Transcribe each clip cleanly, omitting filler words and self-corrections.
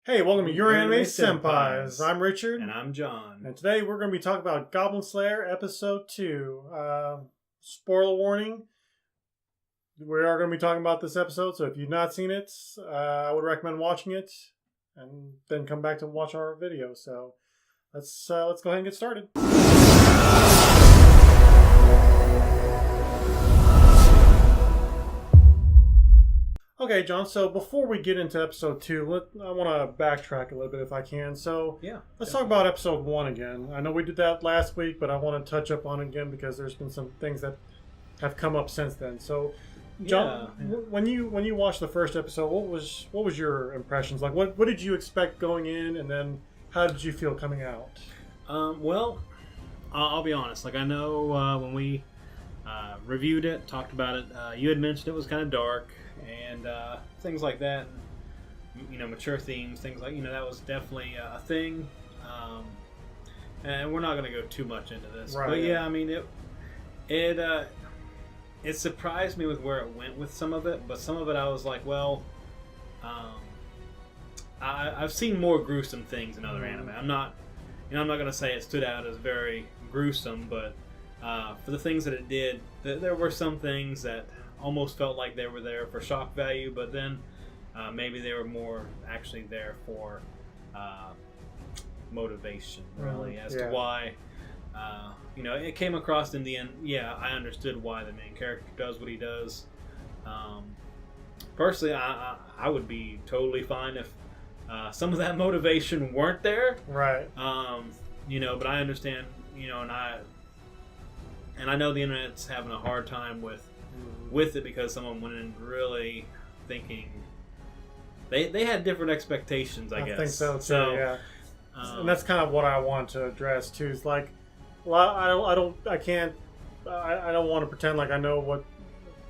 Hey, welcome to Your Anime Senpais. Senpais. I'm Richard. And I'm John. And today we're going to be talking about Goblin Slayer Episode 2. Spoiler warning. We are going to be talking about this episode, so if you've not seen it, I would recommend watching it and then come back to watch our video. So let's go ahead and get started. Okay, John, so before we get into episode 2, I want to backtrack a little bit if I can. So let's talk about episode 1 again. I know we did that last week, but I want to touch up on it again because there's been some things that have come up since then. So, John, when you watched the first episode, what was your impressions? Like, what did you expect going in, and then how did you feel coming out? Well, I'll be honest. Like, I know when we reviewed it, talked about it, you had mentioned it was kind of dark and things like that. You know, mature themes, things like, that was definitely a thing. And we're not going to go too much into this, right? But yeah, I mean, it surprised me with where it went with some of it, but some of it I was like, well, I've seen more gruesome things in other anime. I'm not going to say it stood out as very gruesome, but for the things that it did, there were some things that almost felt like they were there for shock value, but then maybe they were more actually there for motivation, really, as to why. It came across in the end. Yeah, I understood why the main character does what he does. Personally, I would be totally fine if some of that motivation weren't there. Right. But I understand. And I know the internet's having a hard time with it because someone went in really thinking they had different expectations. I guess. I think so too. Yeah. And that's kind of what I want to address too. Is like, well, I don't want to pretend like I know what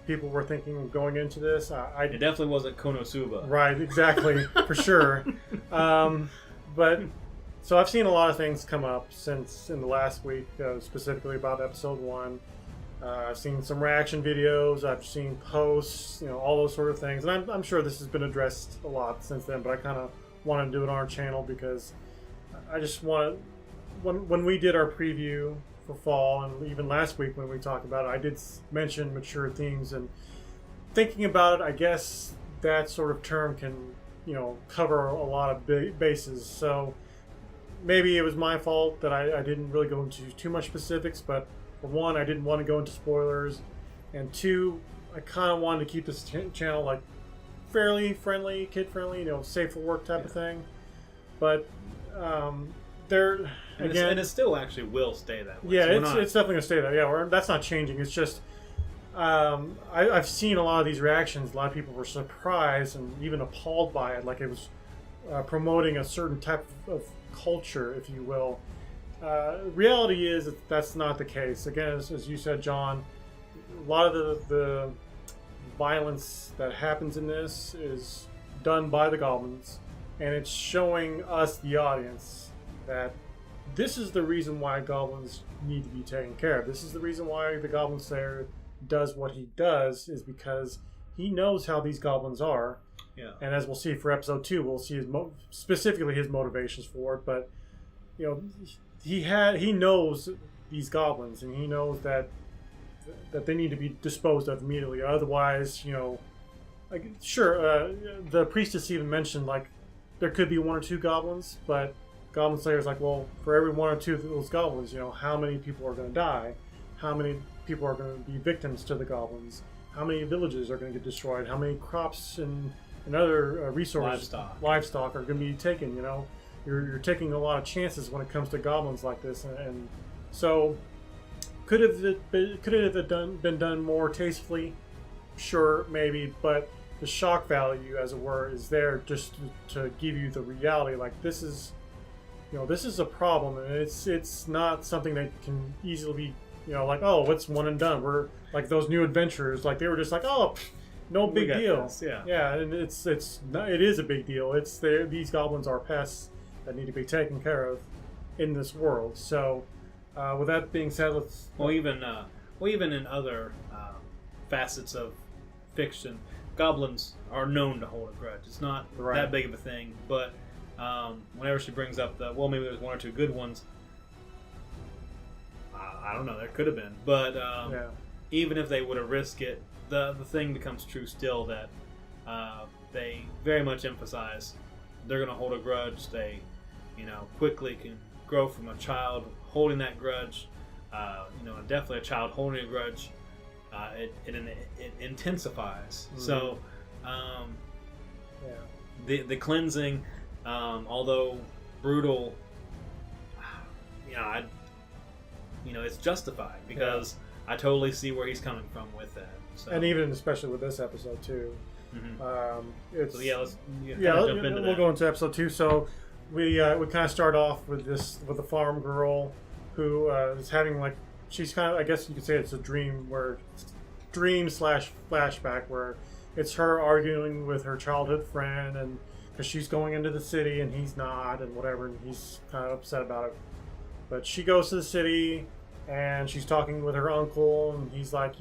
people were thinking going into this. It definitely wasn't Konosuba. Right, exactly, for sure. But so I've seen a lot of things come up since in the last week, specifically about episode 1. I've seen some reaction videos. I've seen posts, all those sort of things, and I'm sure this has been addressed a lot since then. But I kind of want to do it on our channel because I just want to. When we did our preview for fall, and even last week when we talked about it, I did mention mature themes, and thinking about it, I guess that sort of term can, cover a lot of bases. So maybe it was my fault that I didn't really go into too much specifics, but for one, I didn't want to go into spoilers, and two, I kind of wanted to keep this channel like fairly friendly, kid friendly, safe for work type of thing. But there again, and it still actually will stay that way. Yeah, so it's definitely gonna stay that. Yeah, that's not changing. It's just I've seen a lot of these reactions. A lot of people were surprised and even appalled by it, like it was promoting a certain type of culture, if you will. Reality is that's not the case. Again, as you said, John, a lot of the violence that happens in this is done by the goblins, and it's showing us, the audience, that this is the reason why goblins need to be taken care of. This is the reason why the Goblin Slayer does what he does, is because he knows how these goblins are. Yeah. And as we'll see for episode 2, we'll see specifically his motivations for it. But he knows these goblins, and he knows that they need to be disposed of immediately. Otherwise, the priestess even mentioned like there could be 1 or 2 goblins, but Goblin Slayer's like, well, for every 1 or 2 of those goblins, how many people are going to die? How many people are going to be victims to the goblins? How many villages are going to get destroyed? How many crops and other resources, livestock are going to be taken? You're taking a lot of chances when it comes to goblins like this, and so could it have been done more tastefully? Sure, maybe, but the shock value, as it were, is there just to give you the reality. Like, this is a problem, and it's not something that can easily be, like, oh, it's one and done. We're like those new adventurers, like they were just like, oh, no big deal. This, yeah. Yeah, and it is a big deal. It's there. These goblins are pests that need to be taken care of in this world. So, with that being said, let's. Even in other facets of fiction, goblins are known to hold a grudge. It's not that big of a thing, but whenever she brings up maybe there's one or two good ones. I don't know. There could have been, but even if they would have risked it, the thing becomes true still that they very much emphasize they're going to hold a grudge. They, quickly can grow from a child holding that grudge. Definitely a child holding a grudge. It intensifies. Mm-hmm. So, the cleansing, although brutal, it's justified because I totally see where he's coming from with that. So. And even especially with this episode too. Mm-hmm. So let's jump into that. We'll go into episode 2. So we kind of start off with the farm girl who is having she's kind of, I guess you could say it's a dream /flashback where it's her arguing with her childhood friend, and because she's going into the city and he's not, and whatever, and he's kind of upset about it. But she goes to the city and she's talking with her uncle, and he's like,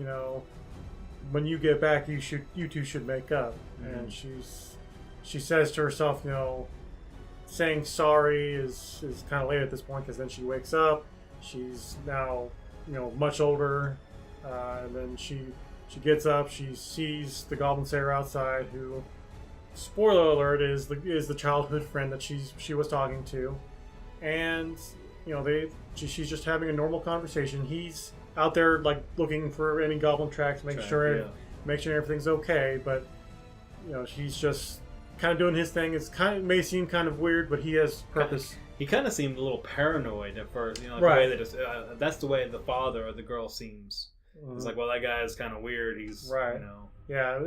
when you get back, you two should make up. Mm-hmm. And she says to herself, saying sorry is kind of late at this point, because then she wakes up. She's now much older, and then she gets up. She sees the Goblin Slayer outside, who, spoiler alert, is the childhood friend that she was talking to, and she's just having a normal conversation. He's out there looking for any goblin tracks, make sure everything's okay, but he's just kind of doing his thing. May seem kind of weird, but he has purpose. He kind of seemed a little paranoid at first, right. The way that that's the way the father of the girl seems. Mm-hmm. It's like, well, that guy is kind of weird. He's right. Yeah,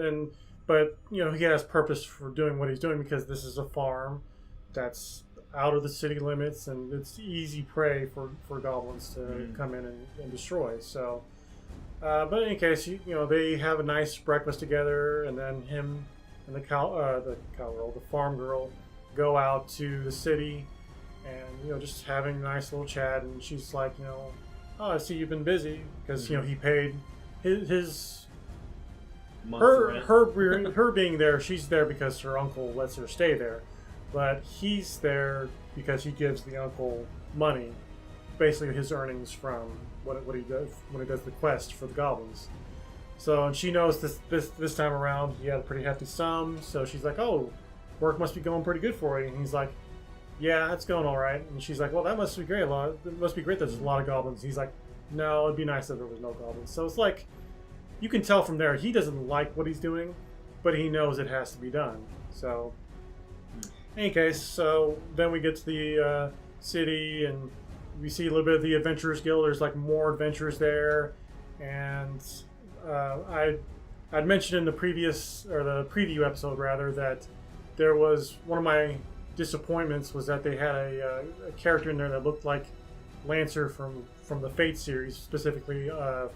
but he has purpose for doing what he's doing, because this is a farm that's out of the city limits, and it's easy prey for goblins to come in and destroy. So, but in any case, they have a nice breakfast together, and then him and the farm girl, go out to the city, and just having a nice little chat. And she's like, oh, I see you've been busy, because he paid his her being there. She's there because her uncle lets her stay there. But he's there because he gives the uncle money, basically his earnings from what he does when he does the quest for the goblins. So, and she knows this time around he had a pretty hefty sum. So she's like, "Oh, work must be going pretty good for you." And he's like, "Yeah, it's going all right." And she's like, "Well, that must be great. It must be great that there's a lot of goblins." He's like, "No, it'd be nice if there was no goblins." So it's like, you can tell from there he doesn't like what he's doing, but he knows it has to be done. So. In any case, so then we get to the city, and we see a little bit of the Adventurers Guild. There's more adventures there, and I'd mentioned in the preview episode rather, that there was one of my disappointments was that they had a character in there that looked like Lancer from the Fate series, specifically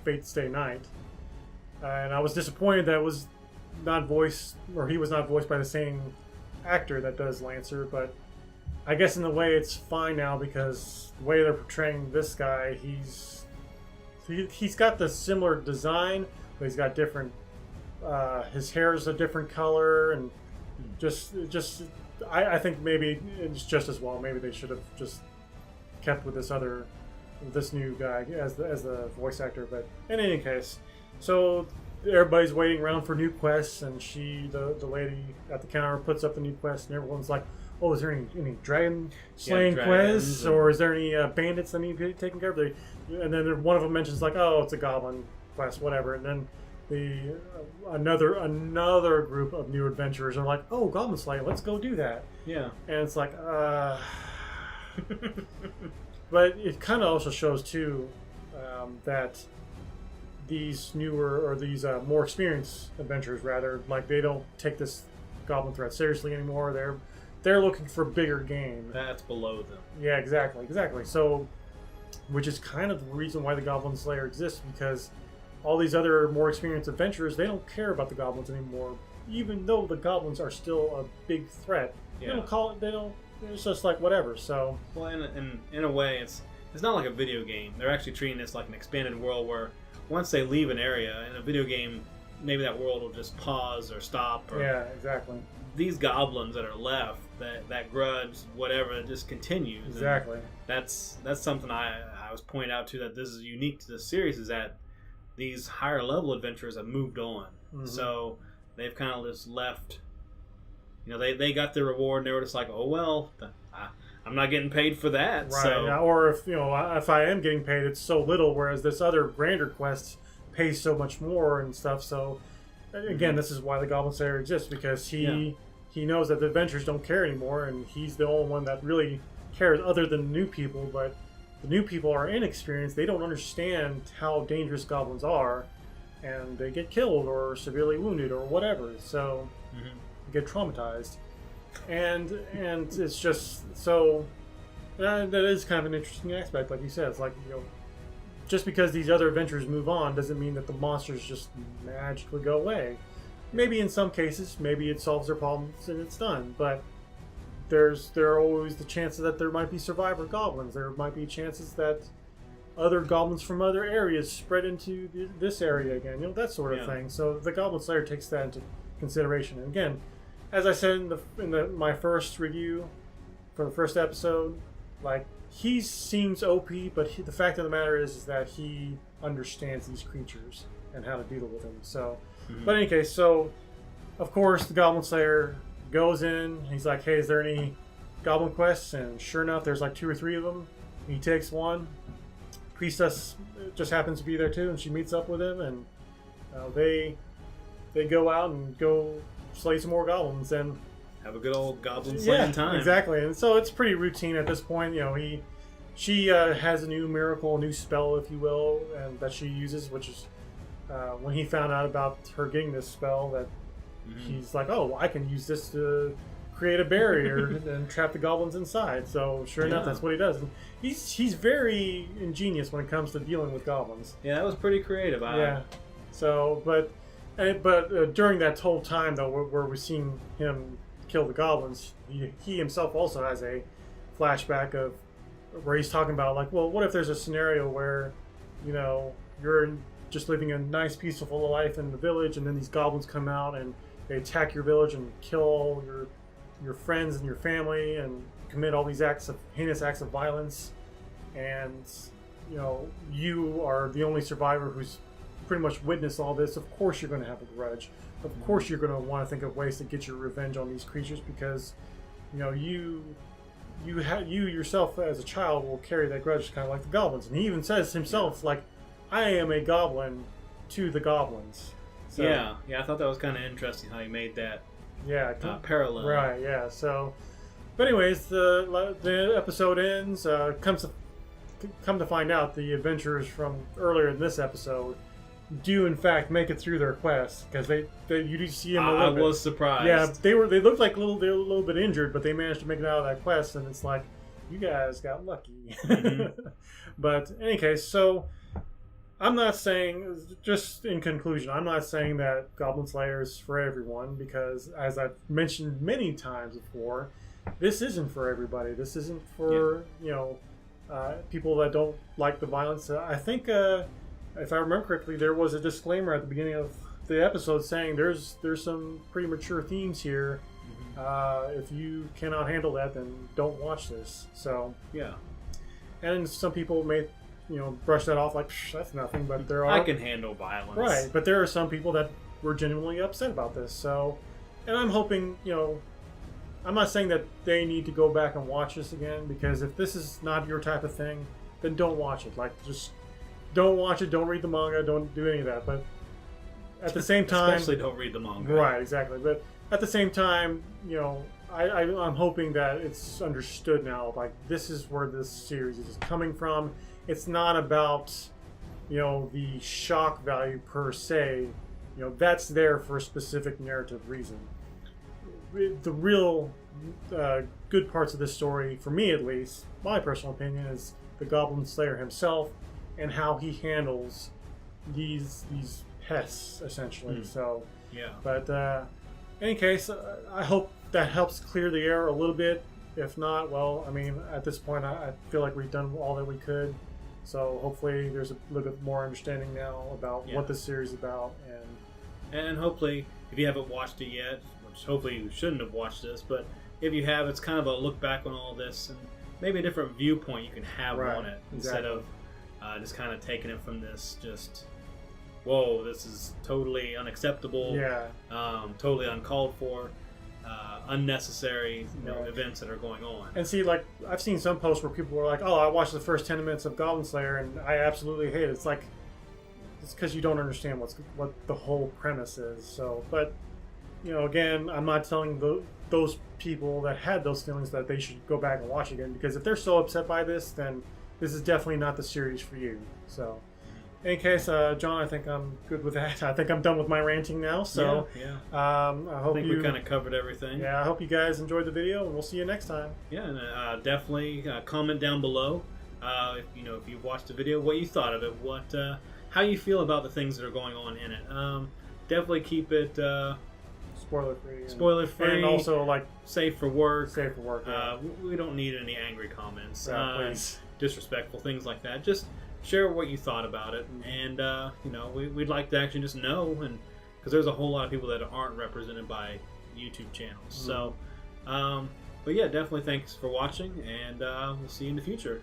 Fate Stay Night, and I was disappointed that he was not voiced by the same actor that does Lancer. But I guess in a way it's fine now, because the way they're portraying this guy, he's got the similar design, but he's got different his hair is a different color, and just I think maybe it's just as well. Maybe they should have just kept with this new guy as the voice actor. But in any case, so everybody's waiting around for new quests, and the lady at the counter puts up the new quest, and everyone's like, "Oh, is there any dragon slaying quests, or is there any bandits that need to be taken care of?" And then one of them mentions "Oh, it's a goblin quest, whatever." And then another group of new adventurers are like, "Oh, Goblin Slayer, let's go do that." Yeah, and it's like, but it kind of also shows too that these newer, or these more experienced adventurers rather, they don't take this goblin threat seriously anymore. They're looking for bigger game. That's below them. Yeah, exactly. So, which is kind of the reason why the Goblin Slayer exists, because all these other more experienced adventurers, they don't care about the goblins anymore, even though the goblins are still a big threat. Yeah. It's just like whatever. So, well, in a way, it's not like a video game. They're actually treating this like an expanded world where once they leave an area in a video game, maybe that world will just pause or stop. Or Yeah, exactly. these goblins that are left, that grudge, whatever, it just continues. Exactly. And that's something I was pointing out too, that this is unique to this series, is that these higher level adventurers have moved on. Mm-hmm. So they've kind of just left. They got their reward, and they were just like, oh well, I'm not getting paid for that. Right. So. Yeah, or if I am getting paid, it's so little, whereas this other grander quest pays so much more and stuff. So again, this is why the Goblin Slayer exists, because he knows that the adventurers don't care anymore, and he's the only one that really cares, other than the new people. But the new people are inexperienced; they don't understand how dangerous goblins are, and they get killed or severely wounded or whatever. So they get traumatized, and it's just so that is kind of an interesting aspect, like you said. It's like, just because these other adventurers move on doesn't mean that the monsters just magically go away. Maybe in some cases, maybe it solves their problems and it's done, but there are always the chances that there might be survivor goblins. There might be chances that other goblins from other areas spread into this area again, that sort of thing. So the Goblin Slayer takes that into consideration. And again, as I said in my first review for the first episode, like, he seems OP, but the fact of the matter is that he understands these creatures and how to deal with them. So, but in any case, so of course the Goblin Slayer goes in. He's like, "Hey, is there any goblin quests?" And sure enough, there's like 2 or 3 of them. He takes one. Priestess just happens to be there too, and she meets up with him, and they go out and go slay some more goblins and have a good old goblin slaying time. Exactly. And so it's pretty routine at this point. She has a new miracle, a new spell, if you will, and that she uses, which is when he found out about her getting this spell, that he's like, "Oh, I can use this to create a barrier and trap the goblins inside." So sure enough, that's what he does. And he's very ingenious when it comes to dealing with goblins. Yeah, that was pretty creative. Yeah. So, but during that whole time though, where we're seeing him kill the goblins, he himself also has a flashback of where he's talking about, like, well, what if there's a scenario where you're just living a nice peaceful life in the village, and then these goblins come out and they attack your village and kill all your friends and your family and commit all these heinous acts of violence, and you are the only survivor who's pretty much witnessed all this. Of course you're going to have a grudge. Of course you're going to want to think of ways to get your revenge on these creatures, because you yourself as a child will carry that grudge, kind of like the goblins. And he even says himself, like, "I am a goblin to the goblins." So, yeah, I thought that was kind of interesting how he made that parallel. Right, yeah. So, but anyways, the episode ends. Come to find out, the adventurers from earlier in this episode do in fact make it through their quest, because you do see them a little bit. I was surprised. Yeah, they looked like they were a little bit injured, but they managed to make it out of that quest, and it's like, you guys got lucky. But in any case, so I'm not saying, just in conclusion, I'm not saying that Goblin Slayer is for everyone, because as I've mentioned many times before, this isn't for everybody. This isn't for people that don't like the violence. I think if I remember correctly, there was a disclaimer at the beginning of the episode saying there's some pretty mature themes here. If you cannot handle that, then don't watch this. So yeah, and some people may brush that off like, that's nothing, but there are, I can handle violence, right? But there are some people that were genuinely upset about this. So, and I'm hoping, I'm not saying that they need to go back and watch this again, because if this is not your type of thing, then don't watch it. Like, just don't watch it. Don't read the manga. Don't do any of that. But at the same time, especially don't read the manga. Right, exactly. But at the same time, I'm hoping that it's understood now. Like, this is where this series is coming from. It's not about the shock value per se. That's there for a specific narrative reason. The real good parts of this story, for me at least, my personal opinion, is the Goblin Slayer himself and how he handles these pests, essentially. So yeah. But in any case, I hope that helps clear the air a little bit. If not, well, I mean, at this point, I feel like we've done all that we could. So hopefully there's a little bit more understanding now about what this series is about. And And hopefully, if you haven't watched it yet, which hopefully you shouldn't have watched this, but if you have, it's kind of a look back on all this and maybe a different viewpoint you can have on it instead of just kind of taking it from this just, whoa, this is totally unacceptable, totally uncalled for, unnecessary events that are going on. And see, like, I've seen some posts where people were like, oh, I watched the first 10 minutes of Goblin Slayer and I absolutely hate it. It's like, it's because you don't understand what the whole premise is. So, but, you know, again, I'm not telling those people that had those feelings that they should go back and watch again, because if they're so upset by this, then this is definitely not the series for you. So, in any case, John, I think I'm good with that. I think I'm done with my ranting now. So, I hope we kind of covered everything. Yeah, I hope you guys enjoyed the video, and we'll see you next time. Yeah, and definitely comment down below. If you've watched the video, what you thought of it, how you feel about the things that are going on in it. Definitely keep it spoiler free, and also like safe for work. Yeah. We don't need any angry comments, please. Disrespectful things like that. Just share what you thought about it, and we'd like to actually just know, and because there's a whole lot of people that aren't represented by YouTube channels. So, but yeah, definitely thanks for watching, and we'll see you in the future.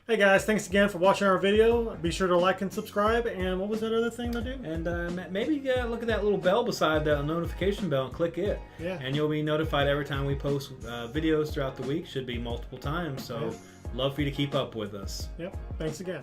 Hey guys, thanks again for watching our video. Be sure to like and subscribe. And what was that other thing to do? And maybe look at that little bell beside the notification bell and click it. Yeah. And you'll be notified every time we post videos throughout the week. Should be multiple times. So love for you to keep up with us. Yep. Thanks again.